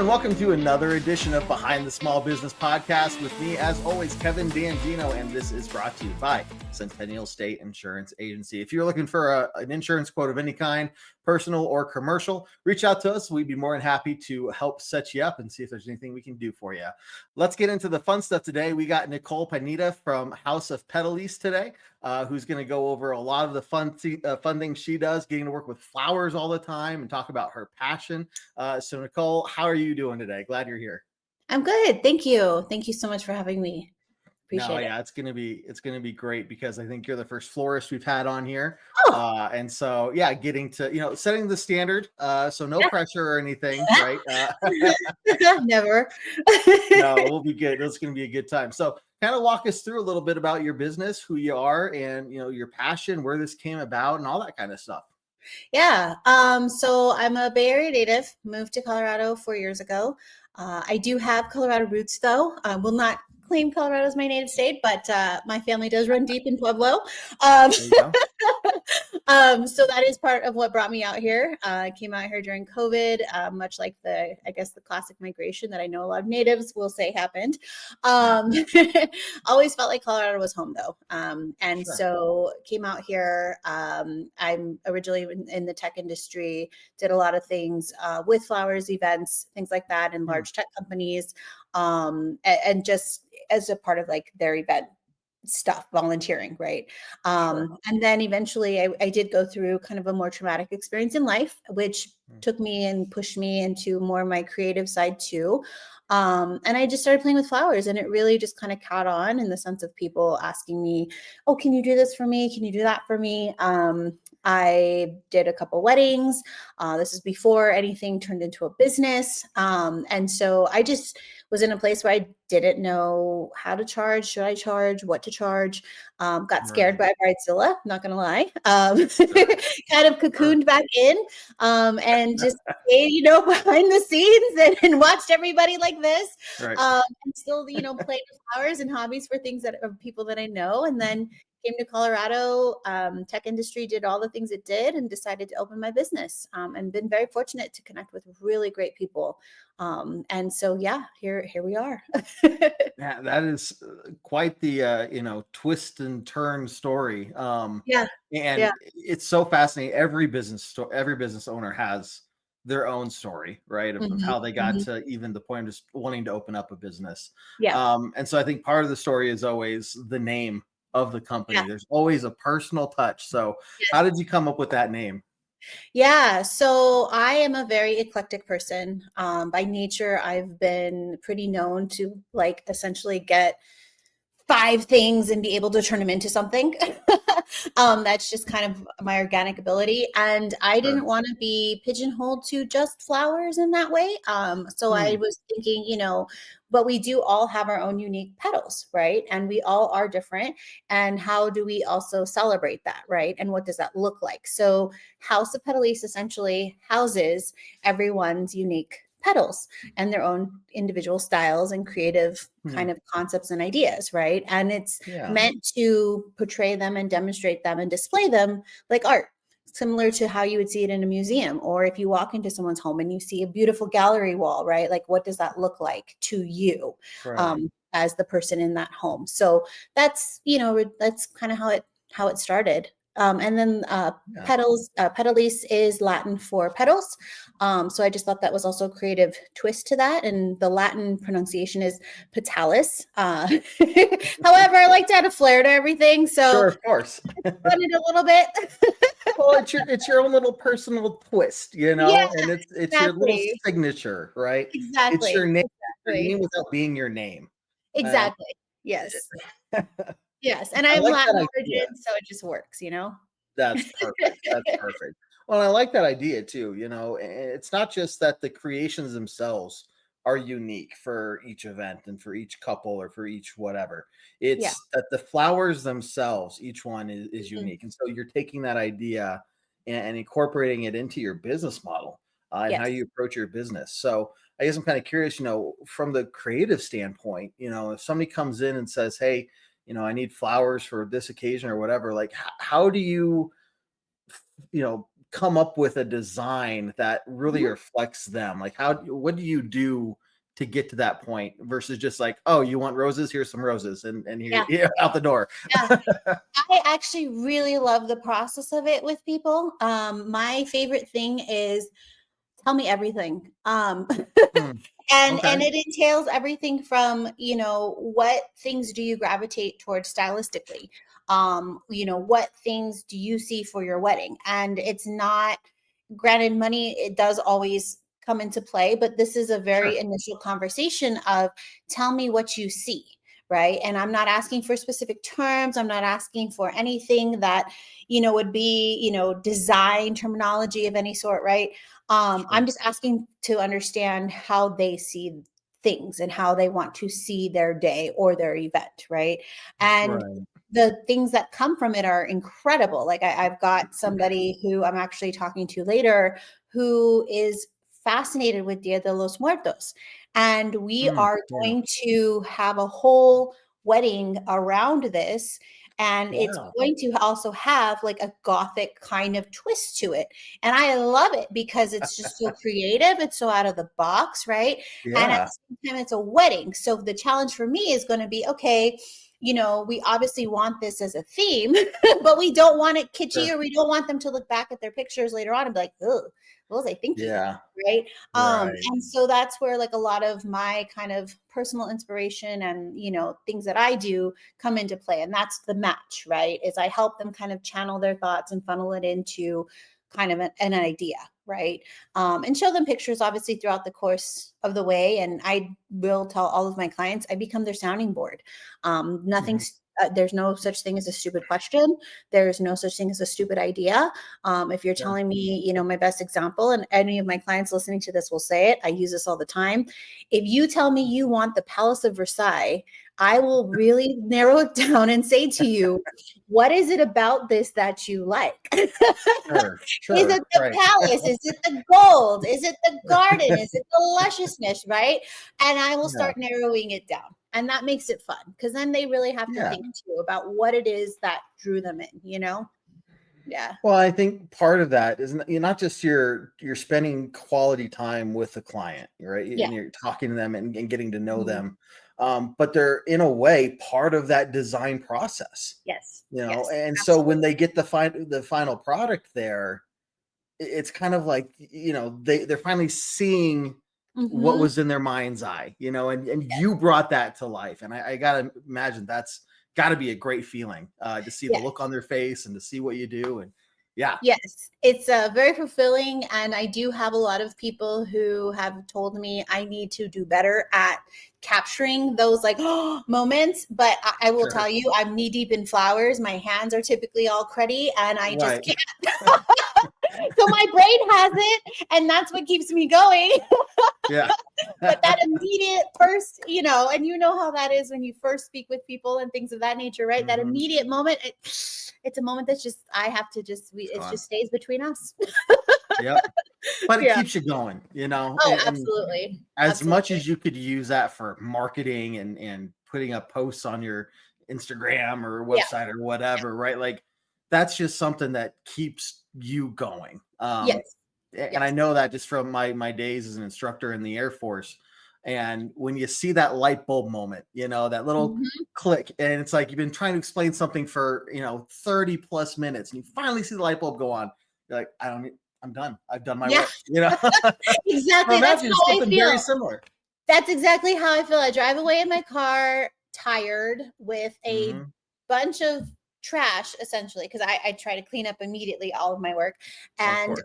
and welcome to another edition of Behind the Small Business Podcast with me, as always, Kevin D'Angino, and this is brought to you by Centennial State Insurance Agency. If you're looking for an insurance quote of any kind, personal or commercial, reach out to us. We'd be more than happy to help set you up and see if there's anything we can do for you. Let's get into the fun stuff today. We got Nicole from House of Petalis today, who's going to go over a lot of the fun things she does, getting to work with flowers all the time and talk about her passion. So Nicole, how are you doing today? Glad you're here. I'm good. Thank you. Thank you so much for having me. Appreciate it. Yeah, it's gonna be great because I think you're the first florist we've had on here. Oh. And so yeah, getting to, setting the standard. So no pressure or anything, right? Never. No, we'll be good. It's gonna be a good time. So kind of walk us through a little bit about your business, who you are, and your passion, where this came about, and all that kind of stuff. Yeah. So I'm a Bay Area native, moved to Colorado 4 years ago. I do have Colorado roots, though. I will not claim Colorado as my native state, but my family does run deep in Pueblo. So that is part of what brought me out here. I came out here during COVID, much like the classic migration that I know a lot of natives will say happened. Always felt like Colorado was home, though. So came out here. I'm originally in the tech industry, did a lot of things with flowers, events, things like that in large tech companies, and just as a part of like their event stuff, volunteering, right? And then eventually I did go through kind of a more traumatic experience in life, which took me and pushed me into more of my creative side too. And I just started playing with flowers, and it really just kind of caught on in the sense of people asking me, oh, can you do this for me? Can you do that for me? I did a couple weddings. This is before anything turned into a business. And so I just was in a place where I didn't know how to charge. Should I charge? What to charge? Got scared by Bridezilla, not going to lie. Kind of cocooned back in and just stayed, behind the scenes and watched everybody like this. And still, played with flowers and hobbies for things that are people that I know. And then came to Colorado, tech industry, did all the things it did, and decided to open my business, and been very fortunate to connect with really great people. And so, here we are. Yeah, that is quite the, twist and turn story. And it's so fascinating. Every business owner has their own story, right? Of how they got to even the point of just wanting to open up a business. And so I think part of the story is always the name of the company. There's always a personal touch. So how did you come up with that name? Yeah, so I am a very eclectic person. By nature, I've been pretty known to essentially get 5 things and be able to turn them into something. That's just kind of my organic ability. And I didn't want to be pigeonholed to just flowers in that way. So I was thinking, but we do all have our own unique petals, right? And we all are different. And how do we also celebrate that, right? And what does that look like? So House of Petalis essentially houses everyone's unique petals and their own individual styles and creative kind of concepts and ideas, right? And it's meant to portray them and demonstrate them and display them like art, similar to how you would see it in a museum, or if you walk into someone's home and you see a beautiful gallery wall, right? Like, what does that look like to you as the person in that home? So that's, that's kind of how it started. And then Petalis is Latin for petals. So I just thought that was also a creative twist to that. And the Latin pronunciation is Petalis. However, I like to add a flair to everything. So sure, of course. Fun it a little bit. Well, it's your own little personal twist, and it's your little signature, right? Exactly. It's your name, your name without being your name. Exactly. Yes. Yes, and I'm Latin origin, so it just works, That's perfect. That's perfect. Well, I like that idea too. It's not just that the creations themselves are unique for each event and for each couple or for each whatever. It's that the flowers themselves, each one is unique. And so you're taking that idea and incorporating it into your business model and how you approach your business. So I guess I'm kind of curious, from the creative standpoint, if somebody comes in and says, hey, I need flowers for this occasion or whatever, like how do you, come up with a design that really Mhm. reflects them? Like, what do you do to get to that point versus just like, oh, you want roses? Here's some roses, and here, Yeah. yeah, out the door. Yeah. I actually really love the process of it with people. My favorite thing is tell me everything. Hmm, And okay, it entails everything from, what things do you gravitate towards stylistically? What things do you see for your wedding? And it's not, granted, money, it does always come into play, but this is a very sure, initial conversation of tell me what you see. Right. And I'm not asking for specific terms. I'm not asking for anything that, would be, design terminology of any sort. Right. I'm sure, just asking to understand how they see things and how they want to see their day or their event, right? And right, the things that come from it are incredible. Like I've got somebody who I'm actually talking to later who is fascinated with Dia de los Muertos. And we mm, are yeah, going to have a whole wedding around this. And it's wow, going to also have like a gothic kind of twist to it. And I love it because it's just so creative. It's so out of the box, right? And at yeah, the same time, it's a wedding. So the challenge for me is going to be okay, we obviously want this as a theme, but we don't want it kitschy, sure, or we don't want them to look back at their pictures later on and be like, oh, what was I thinking? yeah, Right. right, And so that's where like a lot of my kind of personal inspiration and, things that I do come into play. And that's the match, right? Is I help them kind of channel their thoughts and funnel it into kind of an idea, right? And show them pictures obviously throughout the course of the way. And I will tell all of my clients I become their sounding board. mhm, There's no such thing as a stupid question. There's no such thing as a stupid idea. If you're yeah, telling me, my best example, and any of my clients listening to this will say it, I use this all the time. If you tell me you want the Palace of Versailles, I will really narrow it down and say to you, what is it about this that you like? sure, Is sure, it the right, palace? Is it the gold? Is it the garden? Is it the lusciousness? Right. And I will yeah, start narrowing it down. And that makes it fun because then they really have to yeah. think too about what it is that drew them in? Yeah. Well, I think part of that is you're not just you're spending quality time with the client, right? Yeah. And you're talking to them and getting to know Mhm. them. But they're in a way part of that design process, Yes. Yes. and so when Absolutely. they get the final product there, it's kind of like, they're finally seeing what Hmm. was in their mind's eye, and you brought that to life. And I gotta imagine that's gotta be a great feeling, to see the look Yes. on their face and to see what you do. And yeah, Yes, it's very fulfilling. And I do have a lot of people who have told me I need to do better at capturing those like moments. But I will tell sure. you, I'm knee deep in flowers. My hands are typically all cruddy and I just Right. can't. So my brain has it. And that's what keeps me going. Yeah. But that immediate first, and you know how that is when you first speak with people and things of that nature, right? That Mhm. immediate moment, it's a moment that's just, I have to just, It's it gone. just stays between us. Yep. But it Yeah. keeps you going, Oh, and absolutely. as much Absolutely. as you could use that for marketing and putting up posts on your Instagram or Yeah. website or whatever, right? Like, that's just something that keeps you going. Yes. And I Yes. know that just from my days as an instructor in the Air Force. And when you see that light bulb moment, that little Mhm. click, and it's like you've been trying to explain something for 30 plus minutes, and you finally see the light bulb go on. You're like, I'm done. I've done my Yeah, work. So exactly. That's imagine how I something very feel. similar. That's exactly how I feel. I drive away in my car tired with a Mhm. bunch of trash essentially because I try to clean up immediately all of my work. Of And course.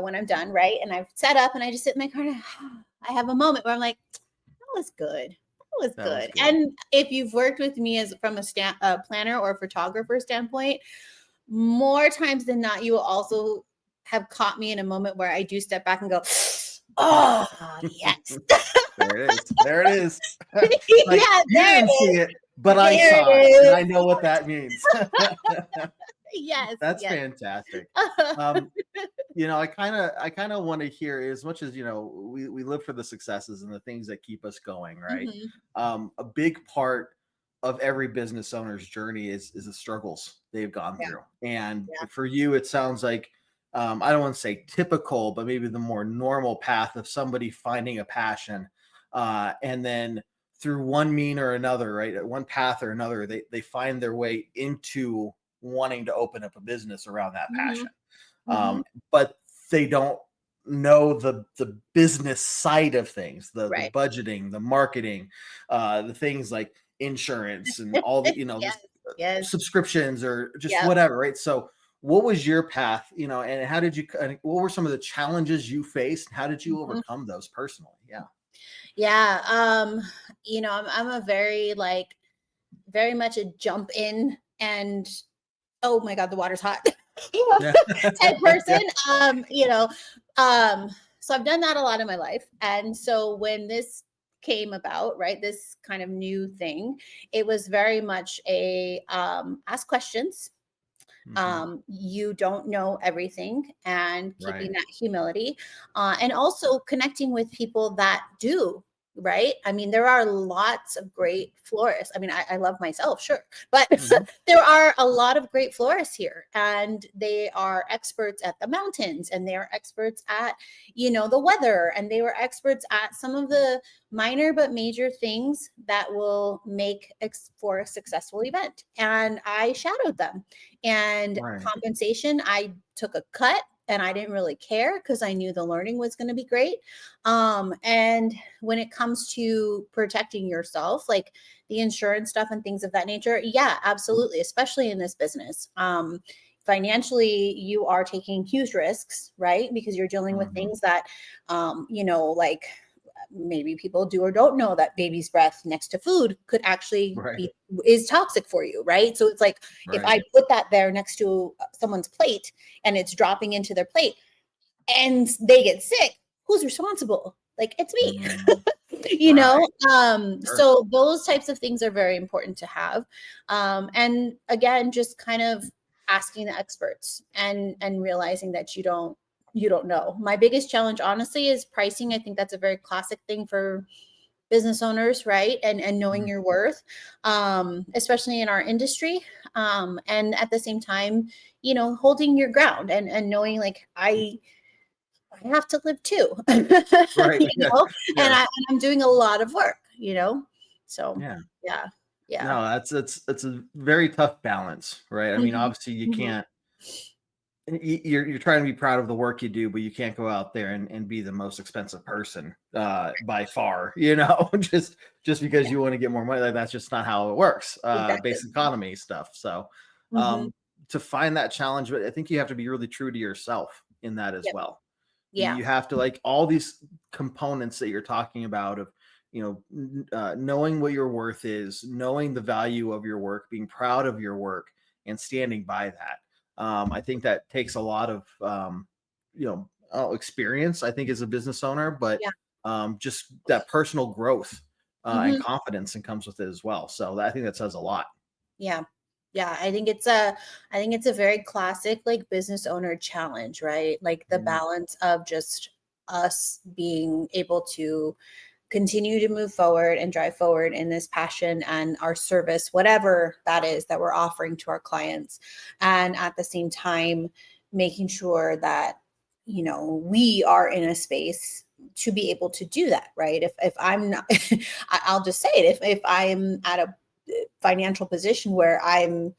when I'm done, right? And I've set up and I just sit in my car and I have a moment where I'm like, that was good. That was That was good. good. And if you've worked with me as from a planner or a photographer standpoint, more times than not, you will also have caught me in a moment where I do step back and go, oh, yes. There it is. There it is. Like, Yeah, you there it didn't see is. it, but I There saw it, and it I is. know what that means. Yes, That's yes. fantastic. Um, I kind of want to hear, as much as we live for the successes and the things that keep us going, right? Mhm. A big part of every business owner's journey is the struggles they've gone Yeah, through. And yeah. for you, it sounds like, I don't want to say typical, but maybe the more normal path of somebody finding a passion, and then through one mean or another, right, one path or another, they find their way into wanting to open up a business around that Mhm. passion. Mhm. But they don't know the business side of things, the Right. budgeting, the marketing, the things like insurance and all the, Yes. just Yes. subscriptions or just Yep. whatever, right? So what was your path, and how did you, what were some of the challenges you faced? How did you Mhm. overcome those personally? Yeah. Yeah. I'm a very like very much a jump in and oh my god, the water's hot Yeah. type person. Yeah. Um, so I've done that a lot in my life. And so when this came about, right, this kind of new thing, it was very much a ask questions. Mhm. You don't know everything and keeping Right. that humility, and also connecting with people that do, right? I mean, there are lots of great florists. I mean, I love myself, sure, but Mhm. there are a lot of great florists here, and they are experts at the mountains, and they are experts at, the weather, and they were experts at some of the minor but major things that will make for a successful event. And I shadowed them, and Right. compensation, I took a cut and I didn't really care because I knew the learning was going to be great. And when it comes to protecting yourself, like the insurance stuff and things of that nature, yeah, absolutely, especially in this business. Financially, you are taking huge risks, right? Because you're dealing with Mhm. things that, like maybe people do or don't know that baby's breath next to food could actually Right. be is toxic for you, right? So it's like if Right. I put that there next to someone's plate and it's dropping into their plate and they get sick, who's responsible? Like it's me. Mhm. you know Right. Sure. so those types of things are very important to have, and again, just kind of asking the experts and realizing that you don't know. My biggest challenge honestly is pricing. I think that's a very classic thing for business owners, right? And knowing Mhm. your worth, especially in our industry, and at the same time, holding your ground and knowing like I have to live too, Right. Yeah. and Yeah. I'm doing a lot of work. So Yeah. yeah, yeah. No, that's a very tough balance, right? I mean, Mhm, obviously you mhm. can't, you're trying to be proud of the work you do, but you can't go out there and be the most expensive person by far, just because Yeah, you want to get more money. Like, that's just not how it works. exactly. Basic economy stuff. So Mhm. um to find that challenge, but I think you have to be really true to yourself in that as Yep. well. Yeah. You have to, like, all these components that you're talking about of, knowing what your worth is, knowing the value of your work, being proud of your work, and standing by that. I think that takes a lot of, experience, I think, as a business owner, but Yeah. just that personal growth and Mhm. confidence and comes with it as well. So I think that says a lot. Yeah. Yeah, I think it's a very classic like business owner challenge, right? Like the Mhm. balance of just us being able to continue to move forward and drive forward in this passion and our service, whatever that is that we're offering to our clients. And at the same time, making sure that, we are in a space to be able to do that, right? If I'm not, I'll just say it, if I'm at a financial position where I'm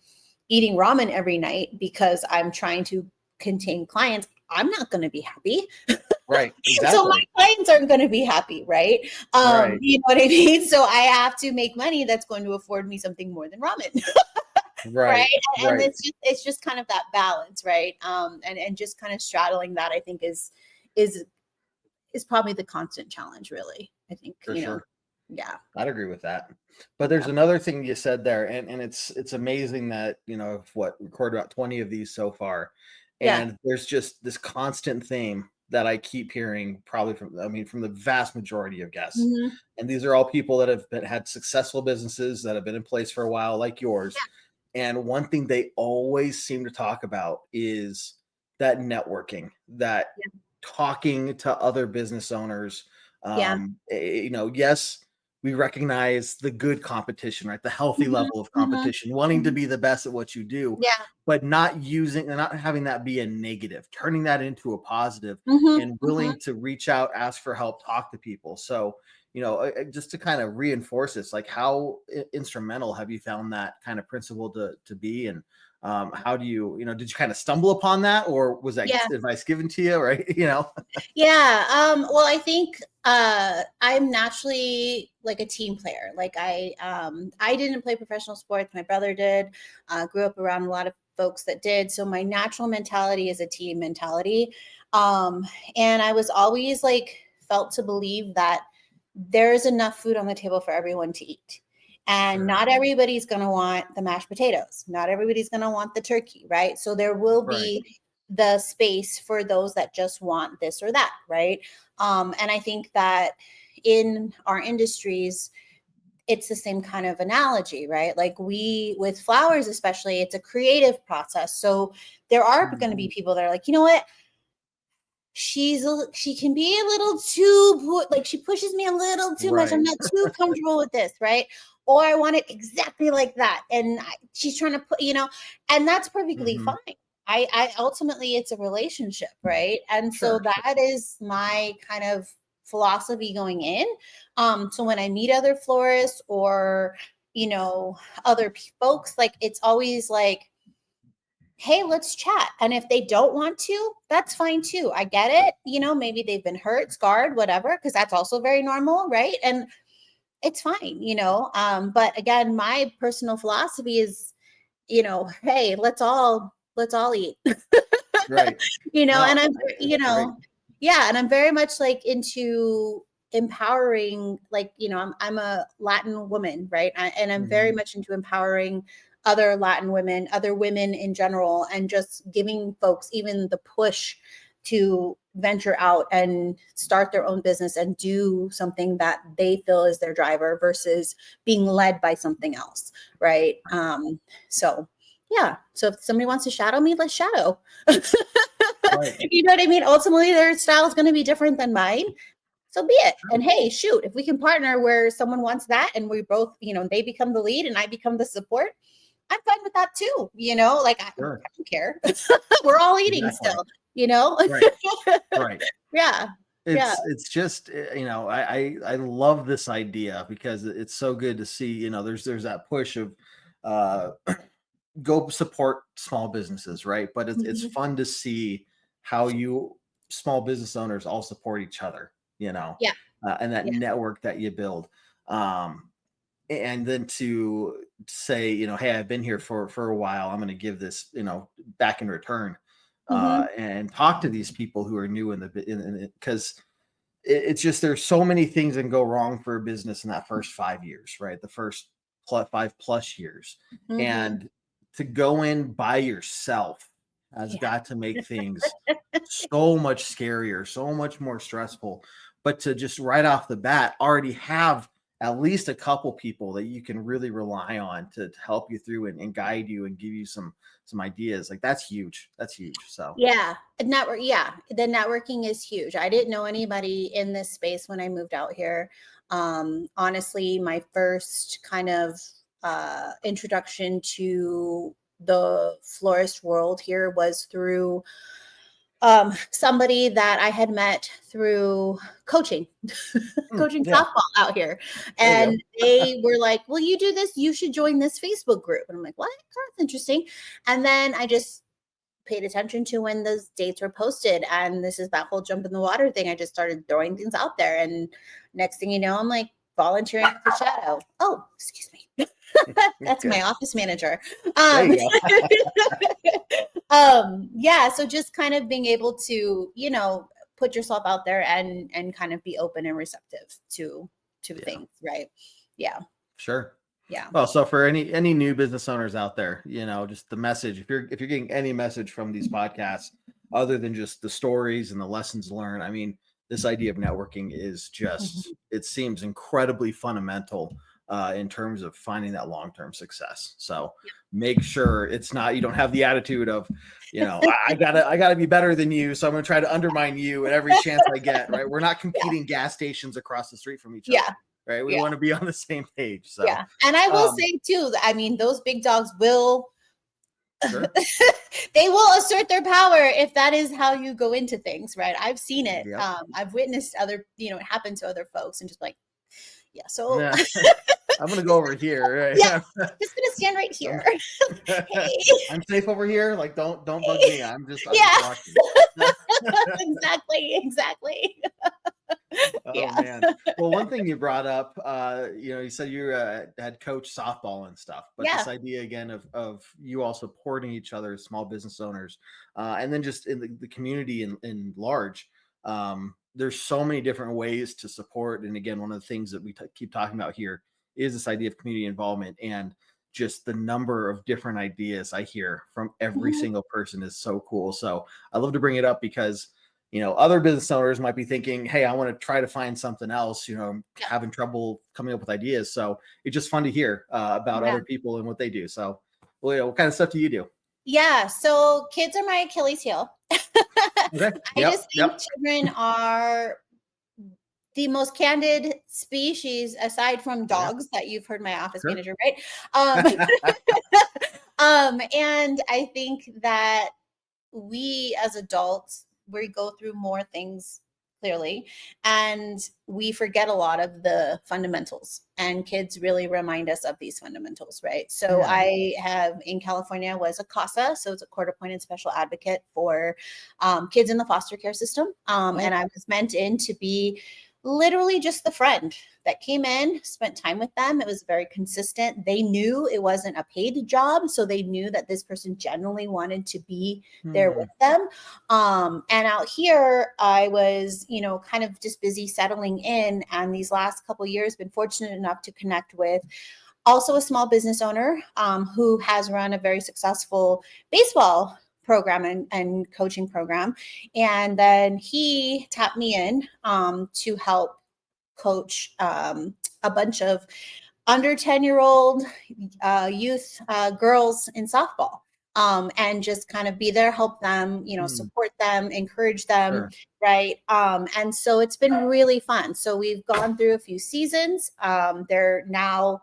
eating ramen every night because I'm trying to contain clients, I'm not going to be happy. Right. So my Exactly. clients aren't going to be happy, right? Right. You know what I mean? So I have to make money that's going to afford me something more than ramen, right? Right. And Right. it's just kind of that balance, right? And just kind of straddling that, I think is is probably the constant challenge, really. I think, For sure. yeah, I'd agree with that. But there's yeah, another thing you said there, and it's amazing that, I've recorded about 20 of these so far. yeah, And there's just this constant theme that I keep hearing, probably from the vast majority of guests. hmm, And these are all people that have had successful businesses that have been in place for a while, like yours. And one thing they always seem to talk about is that networking, that yeah, talking to other business owners. yeah, Yes, we recognize the good competition, right? The healthy Mhm, level of mhm, competition, wanting to mhm. be the best at what you do, Yeah. but not having that be a negative, turning that into a positive, Mhm, and mhm. willing to reach out, ask for help, talk to people. So, just to kind of reinforce this, like how instrumental have you found that kind of principle to be? And how do you, did you kind of stumble upon that, or was that Yeah. advice given to you, right? Yeah. Well, I think I'm naturally like a team player. Like I didn't play professional sports. My brother did. Grew up around a lot of folks that did. So my natural mentality is a team mentality. Um, and I was always like felt to believe that there's enough food on the table for everyone to eat. And Sure. not everybody's going to want the mashed potatoes. Not everybody's going to want the turkey, right? So there will Right. be the space for those that just want this or that, right? And I think that in our industries, it's the same kind of analogy, right? Like we, with flowers especially, it's a creative process. So there are going to be Mhm. people that are like, you know what? She can be a little too like she pushes me a little too much. I'm Right. not too comfortable with this, right? Or I want it exactly like that, and she's trying to put, and that's perfectly Hmm. fine. I ultimately it's a relationship, right? And so Sure. that is my kind of philosophy going in. So when I meet other florists or other folks, like it's always like, hey, let's chat. And if they don't want to, that's fine too. I get it. Maybe they've been hurt, scarred, whatever, because that's also very normal, right? And it's fine. But again, my personal philosophy is, hey, let's all eat. Right. And No, I'm, it's great. yeah, and I'm very much like into empowering, like, I'm a Latin woman, right? And I'm very Mhm. much into empowering other Latin women, other women in general, and just giving folks even the push to venture out and start their own business and do something that they feel is their driver versus being led by something else, right? So yeah. So if somebody wants to shadow me, let's shadow. Right. You know what I mean? Ultimately, their style is going to be different than mine. So be it. And True. hey, shoot, if we can partner where someone wants that and we both, they become the lead and I become the support, I'm fine with that too. Like I Sure. don't care. We're all eating Exactly. still, you know? Right. Right. Yeah. Yeah. It's just, I love this idea because it's so good to see, there's that push of uh go support small businesses, right? But it's Mhm. fun to see how you small business owners all support each other, Yeah. and that Yeah. network that you build. Um, and then to say, hey, I've been here for a while, I'm going to give this, back in return, Hmm. and talk to these people who are new in because it's just there's so many things that can go wrong for a business in that first 5 years, right? The first 5+ years, Hmm. and to go in by yourself has Yeah. got to make things so much scarier, so much more stressful. But to just right off the bat already have at least a couple people that you can really rely on to help you through and guide you and give you some ideas, like that's huge. That's huge. So Yeah, the networking is huge. I didn't know anybody in this space when I moved out here. Honestly, my first kind of introduction to the florist world here was through somebody that I had met through coaching, coaching yeah, softball out here. there you And they were like, well, you do this, you should join this Facebook group. And I'm like, what? Oh, that's interesting. And then I just paid attention to when those dates were posted. And this is that whole jump in the water thing. I just started throwing things out there. And next thing you know, I'm like volunteering for shadow. Oh, excuse me. go. That's my Good. office manager. There Um, you go. yeah. So just kind of being able to, put yourself out there and kind of be open and receptive to Yeah, things. Right. Yeah. sure. Yeah. Well, so for any new business owners out there, just the message, if you're getting any message from these podcasts other than just the stories and the lessons learned, I mean, this idea of networking is just, Mhm. it seems incredibly fundamental in terms of finding that long-term success. So make sure it's not, you don't have the attitude of, I gotta be better than you, so I'm gonna try to undermine you at every chance I get, right? We're not Yeah. competing gas stations across the street from each Yeah. other. right? We Yeah. want to be on the same page. So Yeah. And I will say too, I mean, those big dogs will, sure. they will assert their power if that is how you go into things, right? I've seen it. Yep. I've witnessed other, it happen to other folks and just like, yeah, so I'm gonna go over here. Right? yeah, just gonna stand right here. Hey. I'm safe over here. Like, don't bug me. I'm just watching. Exactly. Oh Yeah. man. Well, one thing you brought up, you said you had coached softball and stuff, but Yeah. this idea again of you all supporting each other as small business owners, and then just in the community in large, there's so many different ways to support. And again, one of the things that we keep talking about here is this idea of community involvement, and just the number of different ideas I hear from every single person is so cool. So I love to bring it up because other business owners might be thinking, hey, I want to try to find something else, I'm having trouble coming up with ideas. So it's just fun to hear about other people and what they do. So, well, what kind of stuff do you do? Yeah. So kids are my Achilles heel. Okay. I just think children are the most candid species aside from dogs that you've heard my office manager, right? And I think that we as adults, we go through more things clearly, and we forget a lot of the fundamentals, and kids really remind us of these fundamentals, right? So I have in California was a CASA, so it's a court appointed special advocate for kids in the foster care system. And I was meant in to be literally just the friend that came in, spent time with them. It was very consistent. They knew it wasn't a paid job, so they knew that this person genuinely wanted to be there with them. And out here, I was, kind of just busy settling in. And these last couple of years, been fortunate enough to connect with also a small business owner who has run a very successful baseball program and coaching program. And then he tapped me in to help coach a bunch of under 10-year-old youth girls in softball, and just kind of be there, help them, support them, encourage them. Right. And so it's been really fun. So we've gone through a few seasons. They're now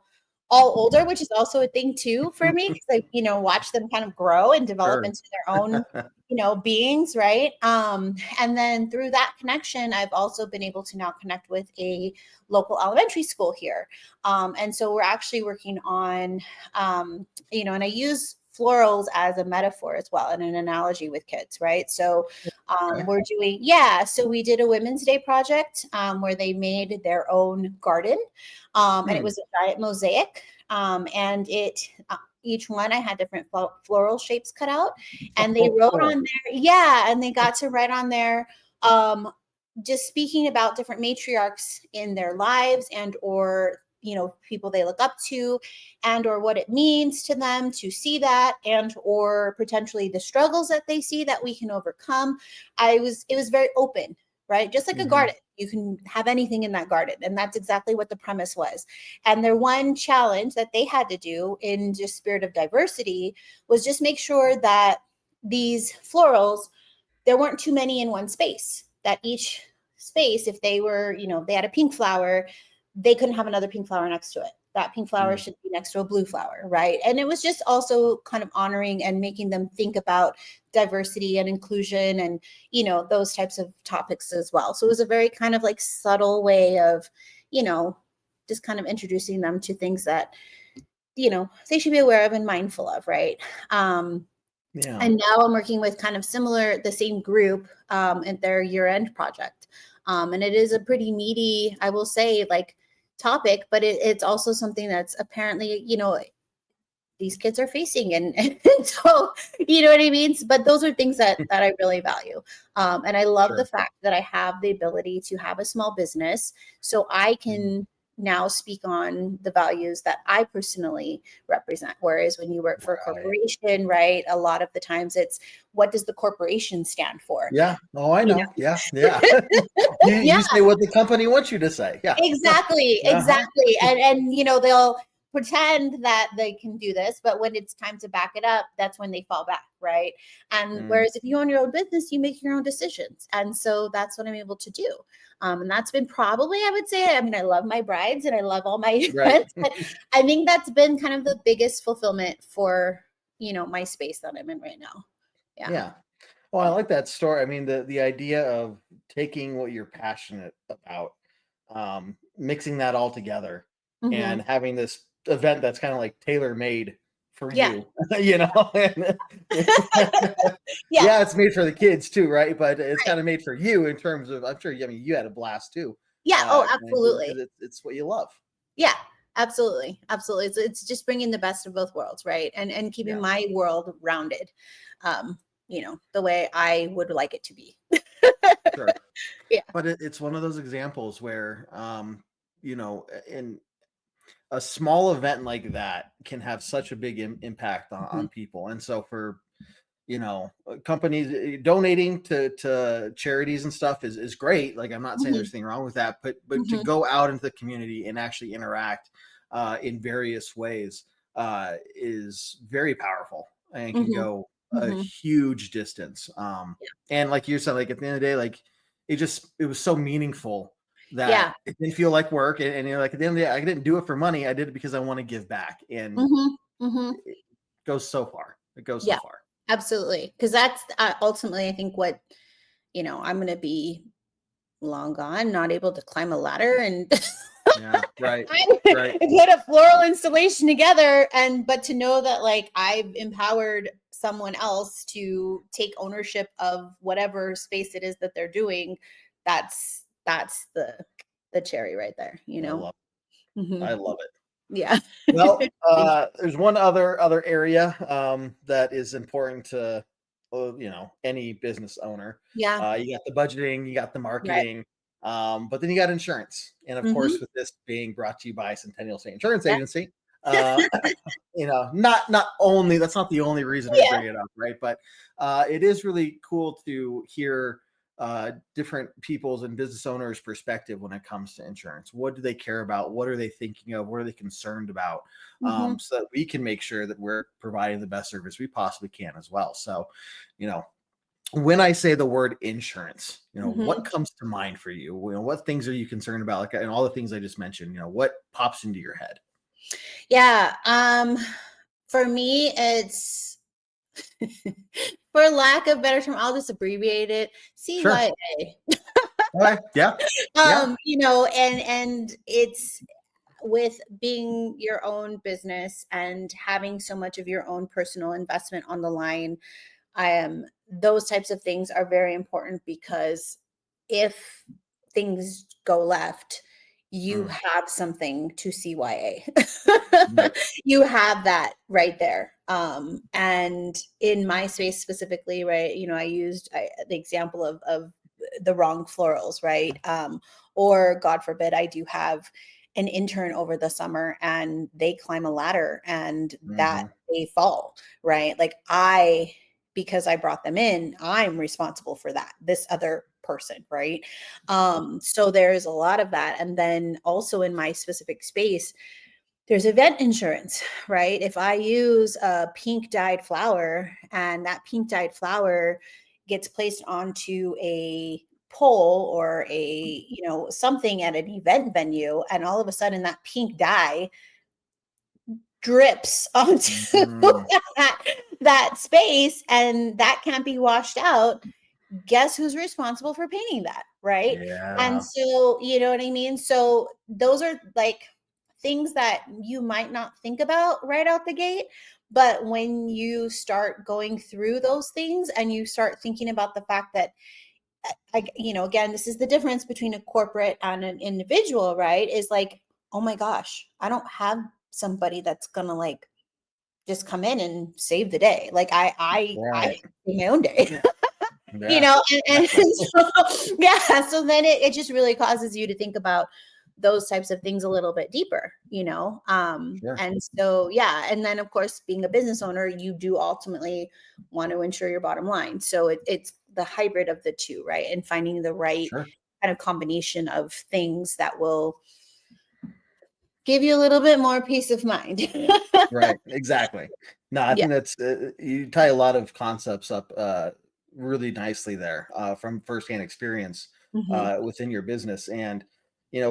all older, which is also a thing too for me, because I, watch them kind of grow and develop into their own, beings, right? And then through that connection, I've also been able to now connect with a local elementary school here. And so we're actually working on, and I use florals as a metaphor as well, and an analogy with kids, right? So we're doing, so we did a Women's Day project where they made their own garden, and it was a giant mosaic, and each one I had different floral shapes cut out, and they wrote on there, and they got to write on there just speaking about different matriarchs in their lives, and or people they look up to, and or what it means to them to see that, and or potentially the struggles that they see that we can overcome. It was very open, right? Just like a garden, you can have anything in that garden. And that's exactly what the premise was. And their one challenge that they had to do in just spirit of diversity was just make sure that these florals, there weren't too many in one space, that each space, if they were, they had a pink flower, they couldn't have another pink flower next to it. That pink flower should be next to a blue flower, right? And it was just also kind of honoring and making them think about diversity and inclusion and, those types of topics as well. So it was a very kind of like subtle way of, just kind of introducing them to things that, they should be aware of and mindful of, right? And now I'm working with kind of the same group at their year-end project. And it is a pretty meaty, I will say, like, topic, but it's also something that's apparently, these kids are facing. And so, you know what I mean? But those are things that I really value. And I love the fact that I have the ability to have a small business, so I can now speak on the values that I personally represent. Whereas when you work for a corporation, right, a lot of the times it's, what does the corporation stand for? Yeah. Oh, I know. Yeah. You say what the company wants you to say. Yeah. Exactly. And pretend that they can do this, but when it's time to back it up, that's when they fall back, right? And Mm, whereas if you own your own business, you make your own decisions. And so that's what I'm able to do. And that's been probably, I would say, I mean, I love my brides and I love all my right. events, but I think that's been kind of the biggest fulfillment for, my space that I'm in right now. Yeah. Yeah. Well, I like that story. I mean, the idea of taking what you're passionate about, mixing that all together, Hmm. and having this event that's kind of like tailor made for Yeah. you, you know. And Yeah. yeah, it's made for the kids too, right? But it's kind of made for you in terms of, I'm sure. I mean, you had a blast too, Yeah. Oh, because absolutely. it's what you love. Yeah, absolutely. Absolutely. It's just bringing the best of both worlds, right? And keeping Yeah, my world rounded, the way I would like it to be. sure. Yeah. But it's one of those examples where, in a small event like that can have such a big impact on Mhm. people. And so for companies donating to charities and stuff is great. Like, I'm not saying there's Mhm. anything wrong with that, but to Mhm. go out into the community and actually interact in various ways is very powerful and can Mhm. go a Mhm. huge distance. And like you said, like at the end of the day, like it was so meaningful that Yeah. it didn't feel like work. And you're like, at the end of the day, I didn't do it for money. I did it because I want to give back. And Mhm. Mhm. it goes so far. It goes so Yeah. far. Absolutely. Because that's ultimately, I think, what I'm going to be long gone, not able to climb a ladder and Yeah, right, right. put a floral installation together, but to know that like I've empowered someone else to take ownership of whatever space it is that they're doing, that's the cherry right there, I love Mhm. I love it. Yeah. Well, Thank you. there's one other area that is important to any business owner. Yeah. You got the budgeting, you got the Right. marketing, but then you got insurance. And of course, Hmm. with this being brought to you by Centennial State Insurance Yeah. Agency, uh, not only that's not the only reason we Yeah. bring it up, right? But it is really cool to hear different people's and business owners' perspective when it comes to insurance. What do they care about? What are they thinking of? What are they concerned about? Hmm. So that we can make sure that we're providing the best service we possibly can as well. So, you know, when I say the word insurance, what Hmm. comes to mind for you? What things are you concerned about? Like, and all the things I just mentioned, what pops into your head? Yeah. For me, it's for lack of better term, I'll just abbreviate it. Sure. CYA. Okay. Yeah. Yeah. And it's with being your own business and having so much of your own personal investment on the line. Those types of things are very important because if things go left, you Mm, have something to CYA. right. You have that right there. And in my space specifically, right, I used the example of the wrong florals, right? Or God forbid, I do have an intern over the summer and they climb a ladder and that Hmm. they fall, right? Like because I brought them in, I'm responsible for that. This other person, right? So there's a lot of that. And then also in my specific space, there's event insurance, right? If I use a pink dyed flower and that pink dyed flower gets placed onto a pole or something at an event venue, and all of a sudden that pink dye drips onto Hmm. that space and that can't be washed out, guess who's responsible for painting that, right? And Yeah. so, you know what I mean? So those are like things that you might not think about right out the gate, but when you start going through those things and you start thinking about the fact that again, this is the difference between a corporate and an individual, right? Is like, oh my gosh, I don't have somebody that's gonna like just come in and save the day. Like I Right. do my own day. Yeah. you Yeah. know and Exactly. so, yeah, so then it just really causes you to think about those types of things a little bit deeper, Sure. and so yeah, and then of course being a business owner, you do ultimately want to ensure your bottom line, so it's the hybrid of the two, right, and finding the right Sure. kind of combination of things that will give you a little bit more peace of mind. Right. Exactly. No, I Yeah. think that's you tie a lot of concepts up really nicely there from firsthand experience Mhm. within your business. And,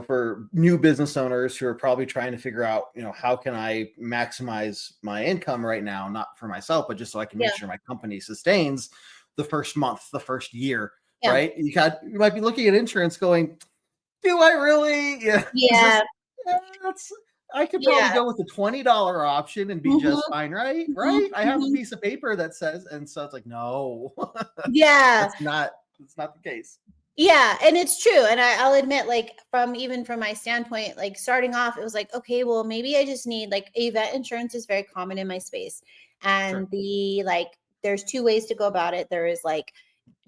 for new business owners who are probably trying to figure out, how can I maximize my income right now, not for myself, but just so I can make Yeah. sure my company sustains the first month, the first year, Yeah. right? You might be looking at insurance going, do I really? Yeah. Is Yeah. this, that's, I could probably Yeah. go with the $20 option and be Mhm. just fine, right? Mhm. Right? I have a Mhm. piece of paper that says, and so it's like, no, Yeah. that's not, that's not the case. Yeah, and it's true. And I'll admit, like, from my standpoint, like starting off, it was like, okay, well, maybe I just need, like, event insurance is very common in my space. Sure. And there's two ways to go about it. There is like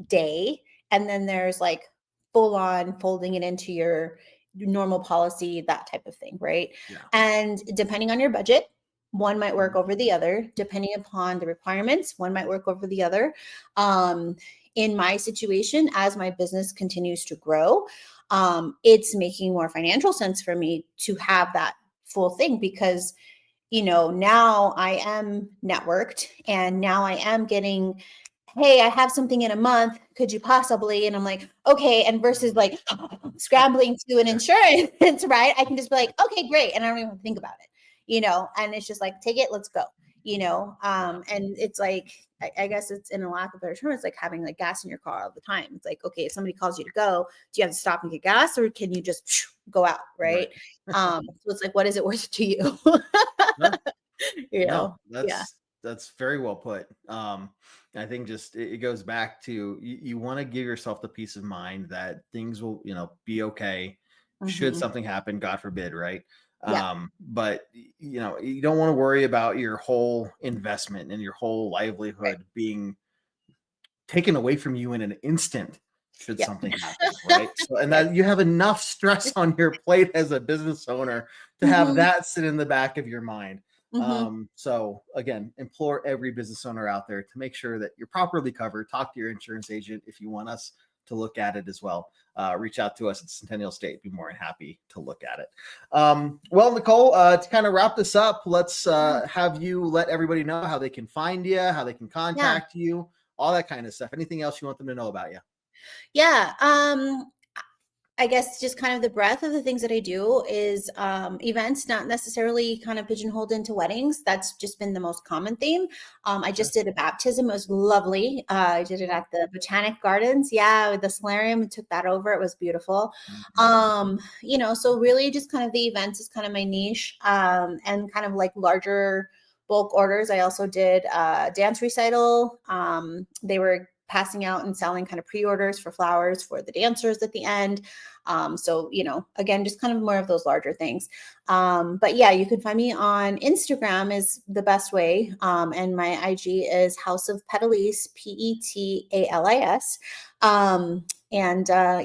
day, and then there's like full on folding it into your normal policy, that type of thing, right? Yeah. And depending on your budget, one might work Mhm. over the other. Depending upon the requirements, one might work over the other. um in my situation, as my business continues to grow, it's making more financial sense for me to have that full thing, because now I am networked, and now I am getting, hey, I have something in a month. Could you possibly? And I'm like, okay. And versus like scrambling to an Sure. insurance, right? I can just be like, okay, great. And I don't even think about it, and it's just like, take it, let's go, Yeah. and it's like, I guess it's, in a lack of better term, it's like having like gas in your car all the time. It's like, okay, if somebody calls you to go, do you have to stop and get gas, or can you just go out, Right. right? So it's like, what is it worth to you? Sure. No, Yeah. that's very well put. I think just it goes back to you want to give yourself the peace of mind that things will, be okay should Hmm. something happen, God forbid, right? Yeah. But you don't want to worry about your whole investment and your whole Right. livelihood being taken away from you in an instant should Yeah. something happen, right? So, and Right. that you have enough stress on your plate as a business owner to have Mhm. that sit in the back of your mind. Mhm. So again, implore every business owner out there to make sure that you're properly covered. Talk to your insurance agent if you want us to look at it as well. Reach out to us at Centennial State. Be more than happy to look at it. Well, Nicole, to kind of wrap this up, let's have you let everybody know how they can find you, how they can Yeah. contact you, all that kind of stuff. Anything else you want them to know about you? Yeah. I guess just kind of the breadth of the things that I do is events, not necessarily kind of pigeonholed into weddings. That's just been the most common theme. I Sure. just did a baptism. It was lovely. I did it Oh, at the Botanic Gardens. Yeah, with the solarium, and took that over. It was beautiful. mhm. So really just kind of the events is kind of my niche, and kind of like larger bulk orders. I also did a dance recital. They were passing out and selling kind of pre-orders for flowers for the dancers at the end. So, again, just kind of more of those larger things. But yeah, you can find me on Instagram is the best way. And my IG is House of Petalis, Petalis.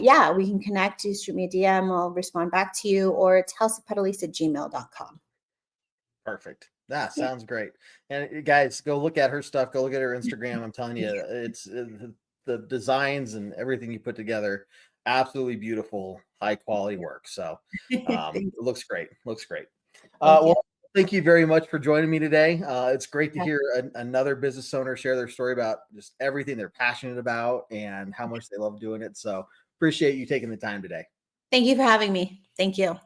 Yeah, we can connect. You shoot me a DM, I'll respond back to you, or it's houseofpetalis@gmail.com. Perfect. That Yeah. sounds great. And guys, go look at her stuff. Go look at her Instagram. I'm telling you, it's the designs and everything you put together, absolutely beautiful, high quality work. So Thank, it looks great. Looks great. thank you. Well, thank you very much for joining me today. It's great to Yeah. hear another business owner share their story about just everything they're passionate about and how much they love doing it. So appreciate you taking the time today. Thank you for having me. Thank you.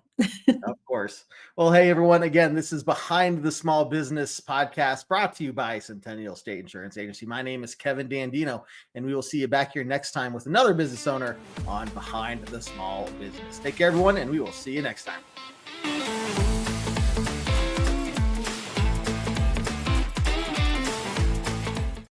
Of course. Well, hey, everyone. Again, this is Behind the Small Business podcast brought to you by Centennial State Insurance Agency. My name is Kevin Dandino, and we will see you back here next time with another business owner on Behind the Small Business. Take care, everyone, and we will see you next time.